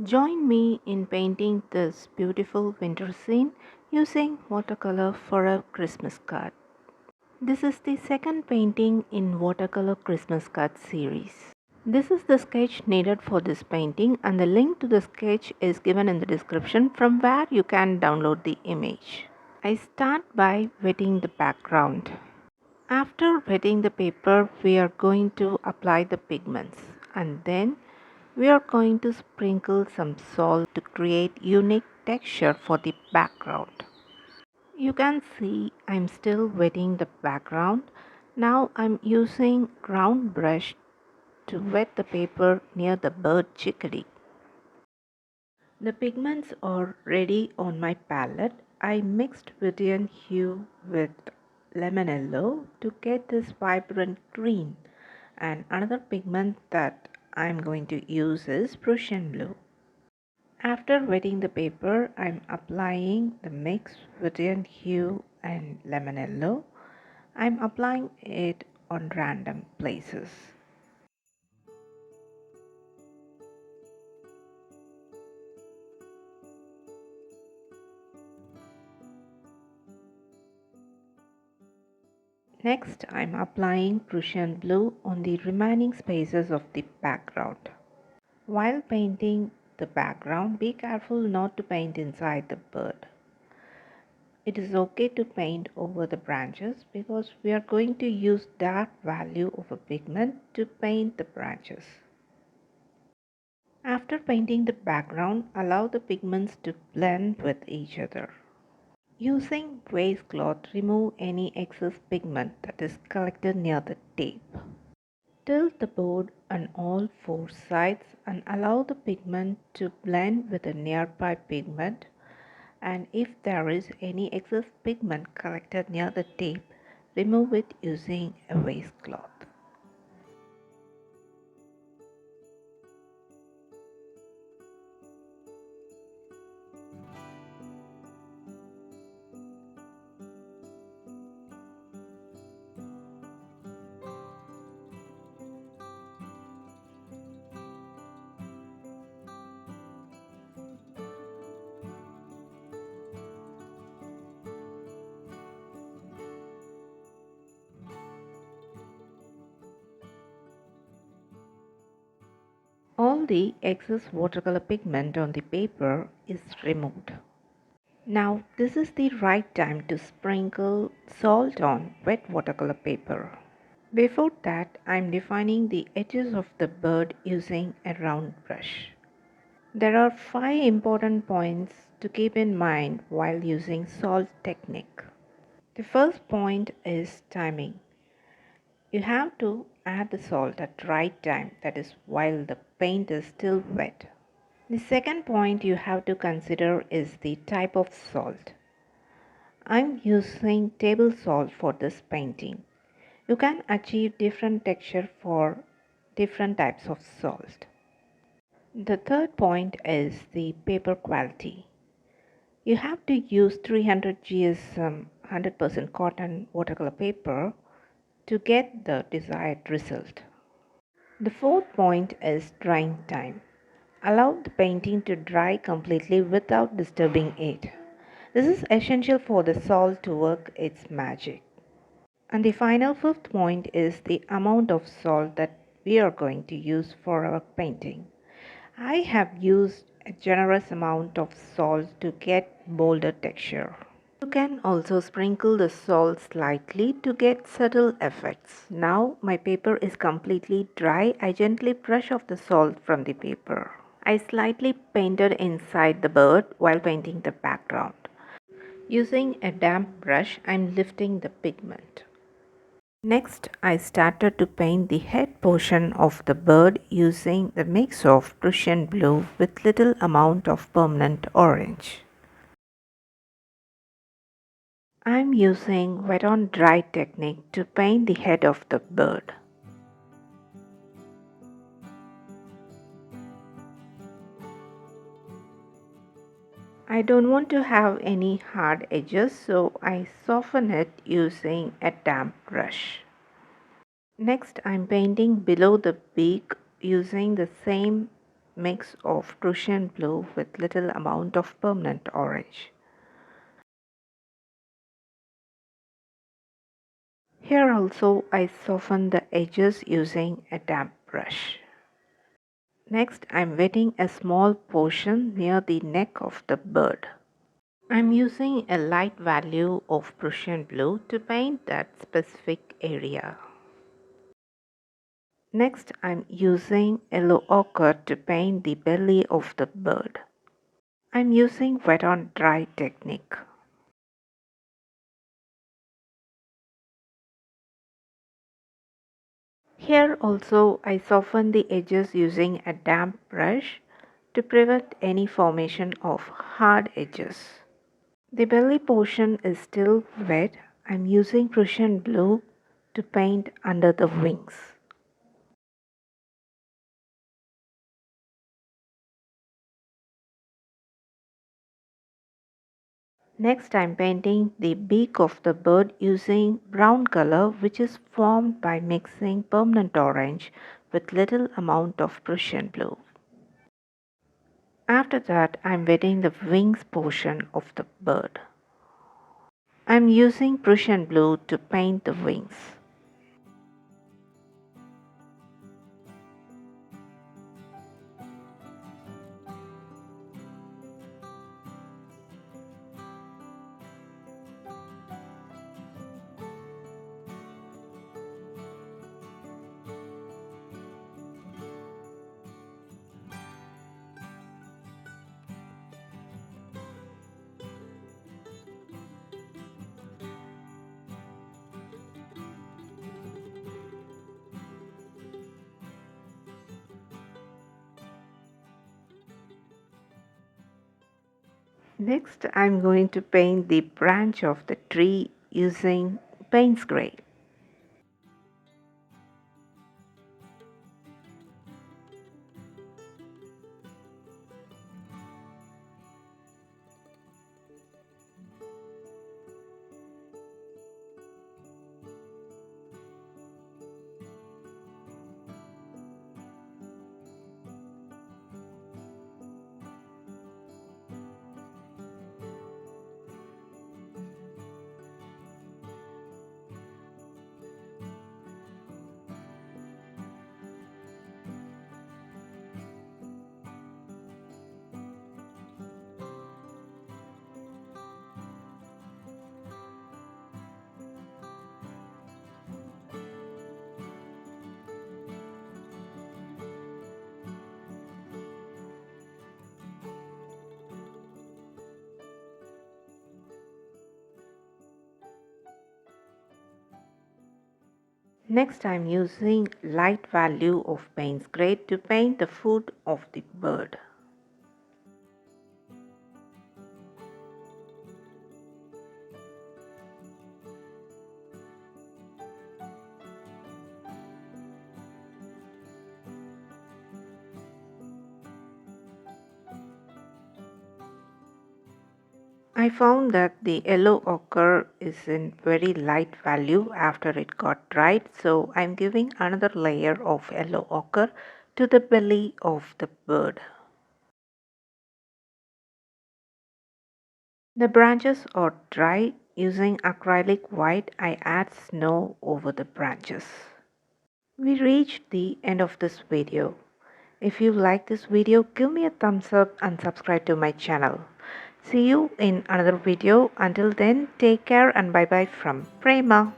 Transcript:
Join me in painting this beautiful winter scene using watercolor for a Christmas card. This is the second painting in watercolor Christmas card series. This is the sketch needed for this painting and the link to the sketch is given in the description from where you can download the image. I start by wetting the background. After wetting the paper, we are going to apply the pigments and then we are going to sprinkle some salt to create unique texture for the background. You can see I'm still wetting the background. Now I'm using round brush to wet the paper near the bird chickadee. The pigments are ready on my palette. I mixed Vivian hue with lemon yellow to get this vibrant green, and another pigment that I'm going to use is Prussian blue. After wetting the paper, I'm applying the mix Vivian hue and lemon yellow. I'm applying it on random places. Next, I'm applying Prussian blue on the remaining spaces of the background. While painting the background, be careful not to paint inside the bird. It is okay to paint over the branches because we are going to use dark value of a pigment to paint the branches. After painting the background, allow the pigments to blend with each other. Using waistcloth, remove any excess pigment that is collected near the tape. Tilt the board on all four sides and allow the pigment to blend with a nearby pigment, and if there is any excess pigment collected near the tape, remove it using a waistcloth. All the excess watercolor pigment on the paper is removed. Now this is the right time to sprinkle salt on wet watercolor paper. Before that, I am defining the edges of the bird using a round brush. There are 5 important points to keep in mind while using salt technique. The first point is timing. You have to add the salt at right time, that is while the paint is still wet. The second point you have to consider is the type of salt. I'm using table salt for this painting. You can achieve different texture for different types of salt. The third point is the paper quality. You have to use 300 GSM 100% cotton watercolor paper to get the desired result. The fourth point is drying time. Allow the painting to dry completely without disturbing it. This is essential for the salt to work its magic. And the final fifth point is the amount of salt that we are going to use for our painting. I have used a generous amount of salt to get bolder texture. You can also sprinkle the salt slightly to get subtle effects. Now my paper is completely dry. I gently brush off the salt from the paper. I slightly painted inside the bird while painting the background. Using a damp brush, I am lifting the pigment. Next, I started to paint the head portion of the bird using the mix of Prussian blue with little amount of permanent orange. I am using wet on dry technique to paint the head of the bird. I don't want to have any hard edges, so I soften it using a damp brush. Next, I'm painting below the beak using the same mix of Prussian blue with little amount of permanent orange. Here also I soften the edges using a damp brush. Next I'm wetting a small portion near the neck of the bird. I'm using a light value of Prussian blue to paint that specific area. Next I'm using yellow ochre to paint the belly of the bird. I'm using wet on dry technique. Here also I soften the edges using a damp brush to prevent any formation of hard edges. The belly portion is still wet. I'm using Prussian blue to paint under the wings. Next I'm painting the beak of the bird using brown color, which is formed by mixing permanent orange with little amount of Prussian blue. After that I'm wetting the wings portion of the bird. I'm using Prussian blue to paint the wings. Next, I'm going to paint the branch of the tree using Payne's Gray. Next, I'm using light value of Payne's Gray to paint the foot of the bird. I found that the yellow ochre is in very light value after it got dried, so I'm giving another layer of yellow ochre to the belly of the bird. The branches are dry. Using acrylic white, I add snow over the branches. We reached the end of this video. If you like this video, give me a thumbs up and subscribe to my channel. See you in another video. Until then, take care and bye bye from Prema.